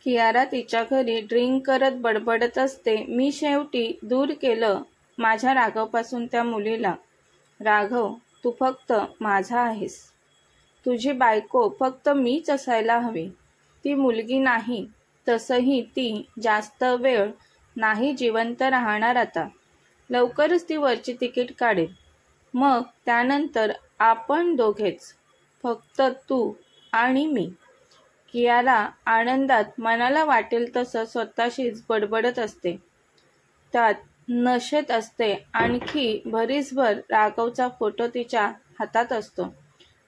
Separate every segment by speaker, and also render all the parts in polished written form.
Speaker 1: कियारा तिच्या घरी ड्रिंक करत बडबडत असते. मी शेवटी दूर केलं माझ्या राघवपासून त्या मुलीला. राघव, तू फक्त माझा आहेस. तुझी बायको फक्त मीच असायला हवी. ती मुलगी नाही. तसंही ती जास्त वेळ नाही जिवंत राहणार आता. लवकरच ती वरची तिकीट काढेल. मग त्यानंतर आपण दोघेच. फक्त तू आणि मी. कियारा आनंदात मनाला वाटेल तसं स्वतःशीच बडबडत असते. त्यात नशेत असते. आणखी भरीसभर राघवचा फोटो तिच्या हातात असतो.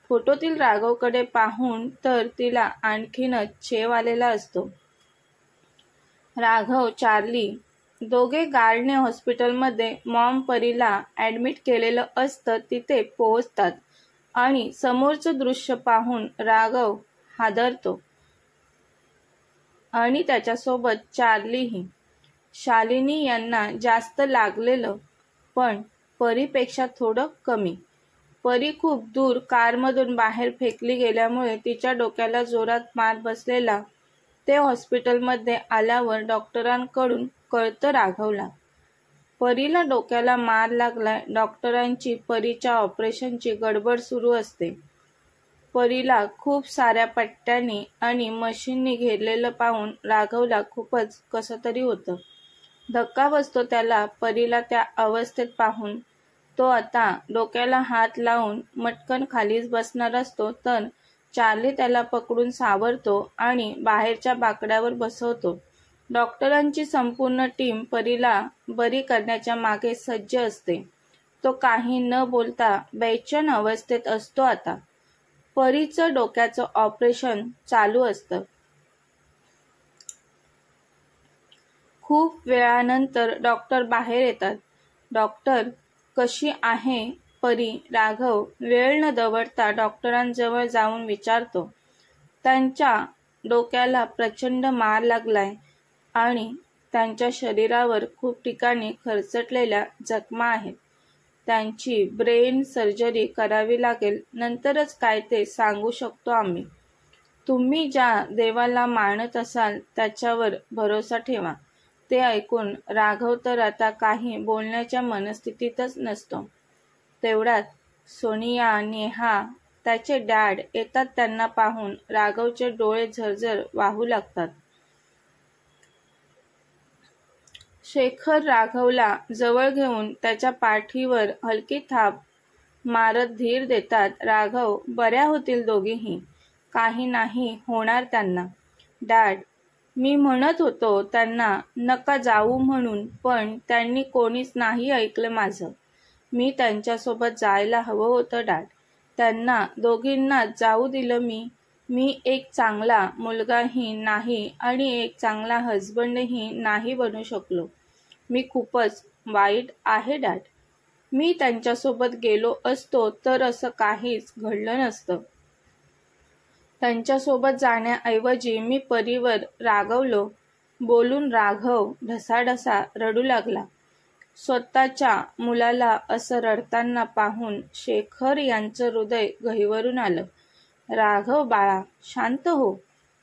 Speaker 1: फोटोतील राघवकडे पाहून तर तिला आणखीनच छेव आलेला असतो. राघव, चार्ली दोघे गार्डने हॉस्पिटलमध्ये मॉम परीला ॲडमिट केलेलं असतं तिथे पोहोचतात आणि समोरचं दृश्य पाहून राघव हादरतो आणि त्याच्यासोबत चार्लीही. शालिनी यांना जास्त लागलेलं, पण परीपेक्षा थोडं कमी. परी खूप दूर कारमधून बाहेर फेकली गेल्यामुळे तिच्या डोक्याला जोरात मार बसलेला ते हॉस्पिटलमध्ये आल्यावर डॉक्टरांकडून कळतं राघवला. परीला डोक्याला मार लागलाय. डॉक्टरांची परीच्या ऑपरेशनची गडबड सुरू असते. परीला खूप साऱ्या पट्ट्यांनी आणि मशीननी घेरलेलं पाहून राघवला खूपच कसंतरी होतं. धक्का बसतो त्याला परीला त्या अवस्थेत पाहून. तो आता डोक्याला हात लावून मटकन खालीच बसणार असतो तर चार्ली त्याला पकडून सावरतो आणि बाहेरच्या बाकड्यावर बसवतो. डॉक्टरांची संपूर्ण टीम परीला बरी करण्याच्या मागे सज्ज असते. तो काही न बोलता बेचैन अवस्थेत असतो आता. परीचं डोक्याचं ऑपरेशन चालू असतं. खूप वेळानंतर डॉक्टर बाहेर येतात. डॉक्टर, कशी आहे परी? राघव वेळ न दवडता डॉक्टरांजवळ जाऊन विचारतो. त्यांच्या डोक्याला प्रचंड मार लागलाय आणि त्यांच्या शरीरावर खूप ठिकाणी खरचटलेल्या जखमा आहेत. त्यांची ब्रेन सर्जरी करावी लागेल. नंतरच काय ते सांगू शकतो आम्ही. तुम्ही ज्या देवाला मानत असाल त्याच्यावर भरोसा ठेवा. ते ऐकून राघव तर आता काही बोलण्याच्या मनस्थितीतच नसतो. तेवढ्यात सोनिया, नेहा, त्याचे डॅड येतात. त्यांना पाहून राघवचे डोळे झरझर वाहू लागतात. शेखर राघवला जवळ घेऊन त्याच्या पाठीवर हलकी थाप मारत धीर देतात. राघव, बऱ्या होतील दोघीही. काही नाही होणार त्यांना. डॅड, मी म्हणत होतो त्यांना नका जाऊ म्हणून, पण त्यांनी कोणीच नाही ऐकलं माझं. मी त्यांच्यासोबत जायला हवं होतं डॅड. त्यांना दोघींना जाऊ दिलं मी. मी एक चांगला मुलगाही नाही आणि एक चांगला हजबंडही नाही बनू शकलो. मी खूपच वाईट आहे डॅड. मी त्यांच्यासोबत गेलो असतो तर असं काहीच घडलं नसतं. त्यांच्यासोबत जाण्याऐवजी मी परीवर रागवलो. बोलून राघव ढसाढसा रडू लागला. स्वतःच्या मुलाला असं रडताना पाहून शेखर यांचं हृदय गहिवरून आलं. राघव बाळा, शांत हो.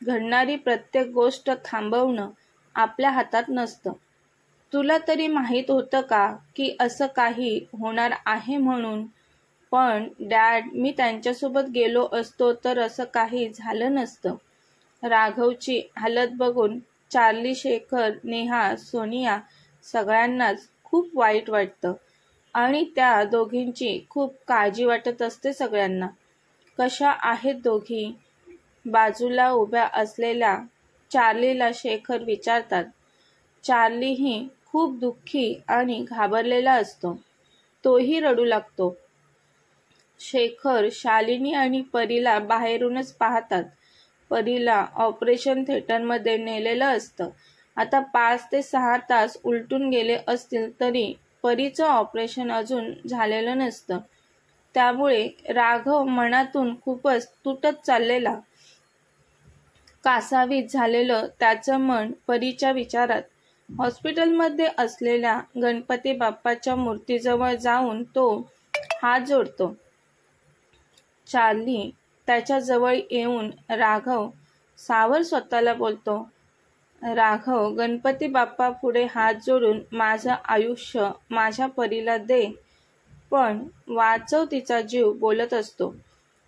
Speaker 1: घडणारी प्रत्येक गोष्ट थांबवणं आपल्या हातात नसतं. तुला तरी माहीत होतं का की असं काही होणार आहे म्हणून? पण डॅड, मी त्यांच्यासोबत गेलो असतो तर असं काही झालं नसतं. राघवची हालत बघून चार्ली, शेखर, नेहा, सोनिया सगळ्यांनाच खूप वाईट वाटतं आणि त्या दोघींची खूप काळजी वाटत असते सगळ्यांना. कशा आहेत दोघी? बाजूला उभ्या असलेल्या चार्लीला शेखर विचारतात. चार्लीही खूप दुःखी आणि घाबरलेला असतो. तोही रडू लागतो. शेखर शालिनी आणि परीला बाहेरूनच पाहतात. परीला ऑपरेशन थिएटरमध्ये नेलेलं असतं. आता 5 ते 6 तास उलटून गेले असतील तरी परीचं ऑपरेशन अजून झालेलं नसतं. त्यामुळे राघव मनातून खूपच तुटत चाललेला. कासावीस झालेलं त्याचं मन परीच्या विचारात. हॉस्पिटलमध्ये असलेल्या गणपती बाप्पाच्या मूर्तीजवळ जाऊन तो हात जोडतो. चार्ली त्याच्या जवळ येऊन राघव सावर स्वतःला बोलतो. राघव गणपती बाप्पा पुढे हात जोडून माझं आयुष्य माझ्या परीला दे, पण वाचव तिचा जीव बोलत असतो.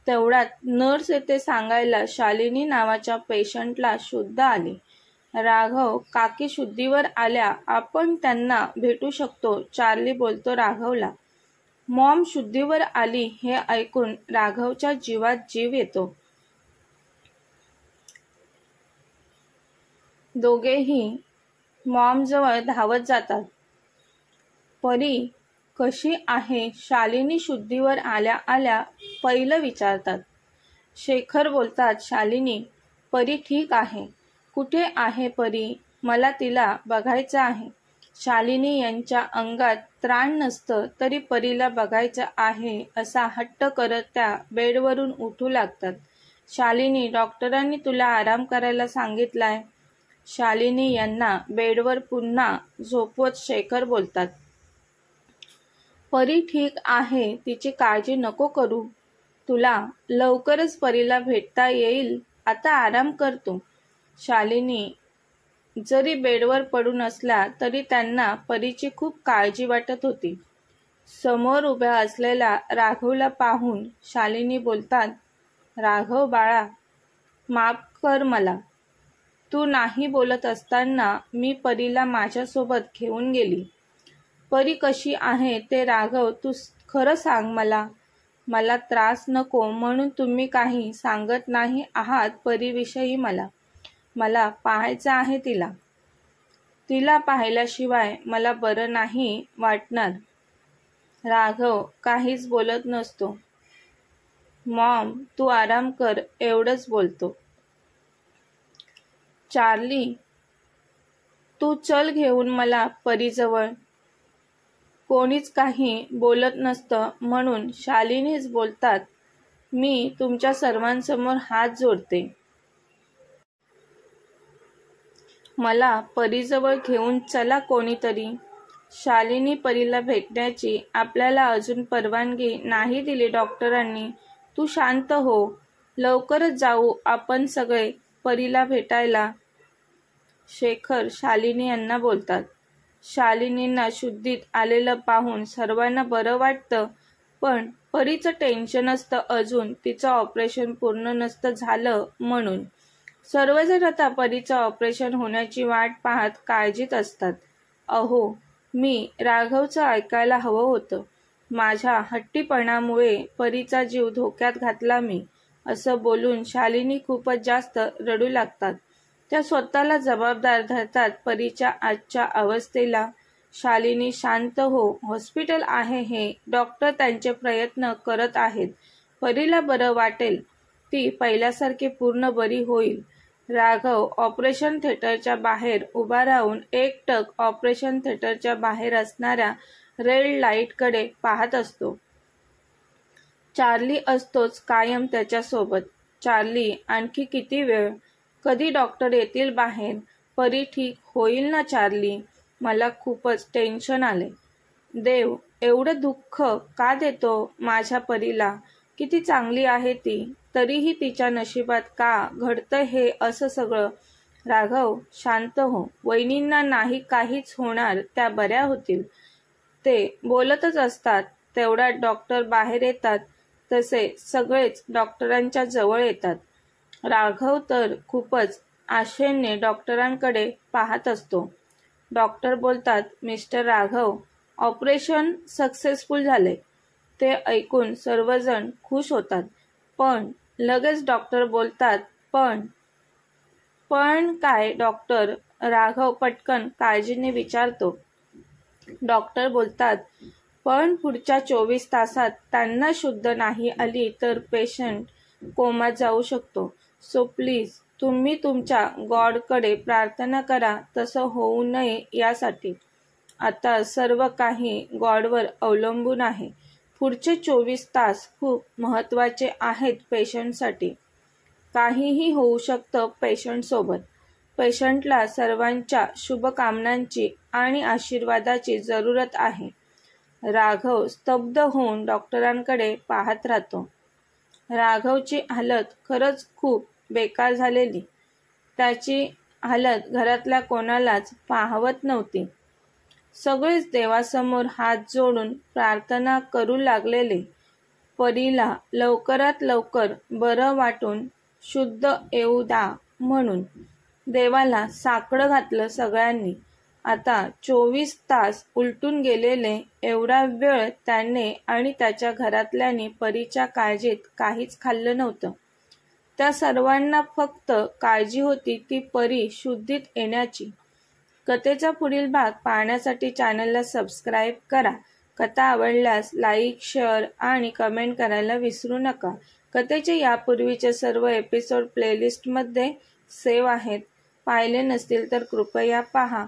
Speaker 1: तेवढ्यात नर्स येथे सांगायला शालिनी नावाच्या पेशंटला शुद्ध आली. राघव काकी शुद्धीवर आल्या, आपण त्यांना भेटू शकतो, चार्ली बोलतो राघवला. मॉम शुद्धीवर आली हे ऐकून राघवच्या जीवात जीव येतो. दोघेही मॉमजवळ धावत जातात. परी कशी आहे? शालिनी शुद्धीवर आल्या आल्या पहिलं विचारतात. शेखर बोलतात, शालिनी, परी ठीक आहे. कुठे आहे परी? मला तिला बघायचं आहे. शालिनी यांच्या अंगात त्राण नसतं तरी परीला बघायचं आहे असा हट्ट करत त्या बेडवरून उठू लागतात. शालिनी, डॉक्टरांनी तुला आराम करायला सांगितलाय. शालिनी यांना बेडवर पुन्हा झोपवत शेखर बोलतात. परी ठीक आहे, तिची काळजी नको करू. तुला लवकरच परीला भेटता येईल. आता आराम कर तू. शालिनी जरी बेडवर पडून असल्या तरी त्यांना परीची खूप काळजी वाटत होती. समोर उभ्या असलेला राघवला पाहून शालिनी बोलतात, राघव बाळा, माफ कर मला. तू नाही बोलत असताना मी परीला माझ्यासोबत घेऊन गेली. परी कशी आहे ते राघव तू खरं सांग मला. मला त्रास नको म्हणून तुम्ही काही सांगत नाही आहात परीविषयी. मला पाहायचं आहे तिला. तिला पाहिल्याशिवाय मला बरं नाही वाटणार. राघव काहीच बोलत नसतो. मॉम तू आराम कर एवढंच बोलतो. चार्ली, तू चल घेऊन मला परीजवळ. कोणीच काही बोलत नसतं म्हणून शालिनीच बोलतात, मी तुमच्या सर्वांसमोर हात जोडते. मला परीजवळ घेऊन चला कोणीतरी. शालिनी परीला भेटण्याची आपल्याला अजून परवानगी नाही दिली डॉक्टरांनी. तू शांत हो. लवकरच जाऊ आपण सगळे परीला भेटायला. शेखर शालिनी यांना बोलतात. शालिनींना शुद्धीत आलेलं पाहून सर्वांना बरं वाटतं, पण परीचं टेन्शन असतं अजून तिचं ऑपरेशन पूर्ण नसतं झालं म्हणून. सर्वजण आता परीचं ऑपरेशन होण्याची वाट पाहत काळजीत असतात. अहो, मी राघवचं ऐकायला हवं होतं. माझ्या हट्टीपणामुळे परीचा जीव धोक्यात घातला मी, असं बोलून शालिनी खूपच जास्त रडू लागतात. त्या स्वतःला जबाबदार धरतात परीच्या आजच्या अवस्थेला. शालिनी शांत हो, हॉस्पिटल आहे हे, डॉक्टर त्यांचे प्रयत्न करत आहेत. परीला बरं वाटेल, ती पहिल्यासारखी पूर्ण बरी होईल. राघव ऑपरेशन थिएटरच्या बाहेर उभा राहून एकटक ऑपरेशन थिएटरच्या बाहेर असणाऱ्या रेड लाईटकडे पाहत असतो. चार्ली असतोच कायम त्याच्यासोबत. चार्ली, आणखी किती वेळ? कधी डॉक्टर येतील बाहेर? परी ठीक होईल ना चार्ली? मला खूपच टेन्शन आले. देव एवढं दुःख का देतो माझ्या परीला? किती चांगली आहे ती, तरीही तिच्या नशिबात का घडतं हे असं सगळं? राघव शांत हो. वहिनींना नाही काहीच होणार, त्या बऱ्या होतील. ते बोलतच असतात तेवढ्यात डॉक्टर बाहेर येतात. तसे सगळेच डॉक्टरांच्या जवळ येतात. राघव तर खूपच आशेने डॉक्टरांकडे पाहत असतो. डॉक्टर बोलतात, मिस्टर राघव, ऑपरेशन सक्सेसफुल झाले. ते ऐकून सर्वजण खुश होतात. पण लगेच डॉक्टर बोलतात, पण काय डॉक्टर? राघव पटकन काळजीने विचारतो. डॉक्टर बोलतात, पण पुढच्या 24 तासात त्यांना शुद्ध नाही आली तर पेशंट कोमात जाऊ शकतो. सो प्लीज तुम्ही तुमच्या गॉडकडे प्रार्थना करा तसं होऊ नये यासाठी. आता सर्व काही गॉडवर अवलंबून आहे. पुढचे 24 तास खूप महत्त्वाचे आहेत पेशंटसाठी. काहीही होऊ शकतं पेशंटसोबत. पेशंटला सर्वांच्या शुभकामनांची आणि आशीर्वादाची जरूरत आहे. राघव स्तब्ध होऊन डॉक्टरांकडे पाहत राहतो. राघवची हालत खरंच खूप बेकार झालेली. त्याची हालत घरातल्या कोणालाच पाहवत नव्हती. सगळेच देवासमोर हात जोडून प्रार्थना करू लागलेले. परीला लवकरात लवकर बरं वाटून शुद्ध येऊ द्या म्हणून. देवाला साकडं घातलं सगळ्यांनी. आता 24 तास उलटून गेलेले. एवढा वेळ त्याने आणि त्याच्या घरातल्यांनी परीच्या काळजीत काहीच खाल्लं नव्हतं. त्या सर्वांना फक्त काळजी होती ती परी शुद्धीत येण्याची. कथेचा पुढील भाग पाहण्यासाठी चॅनलला सबस्क्राईब करा. कथा आवडल्यास लाईक, शेअर आणि कमेंट करायला विसरू नका. कथेचे यापूर्वीचे सर्व एपिसोड प्लेलिस्टमध्ये सेव्ह आहेत. पाहिले नसतील तर कृपया पहा.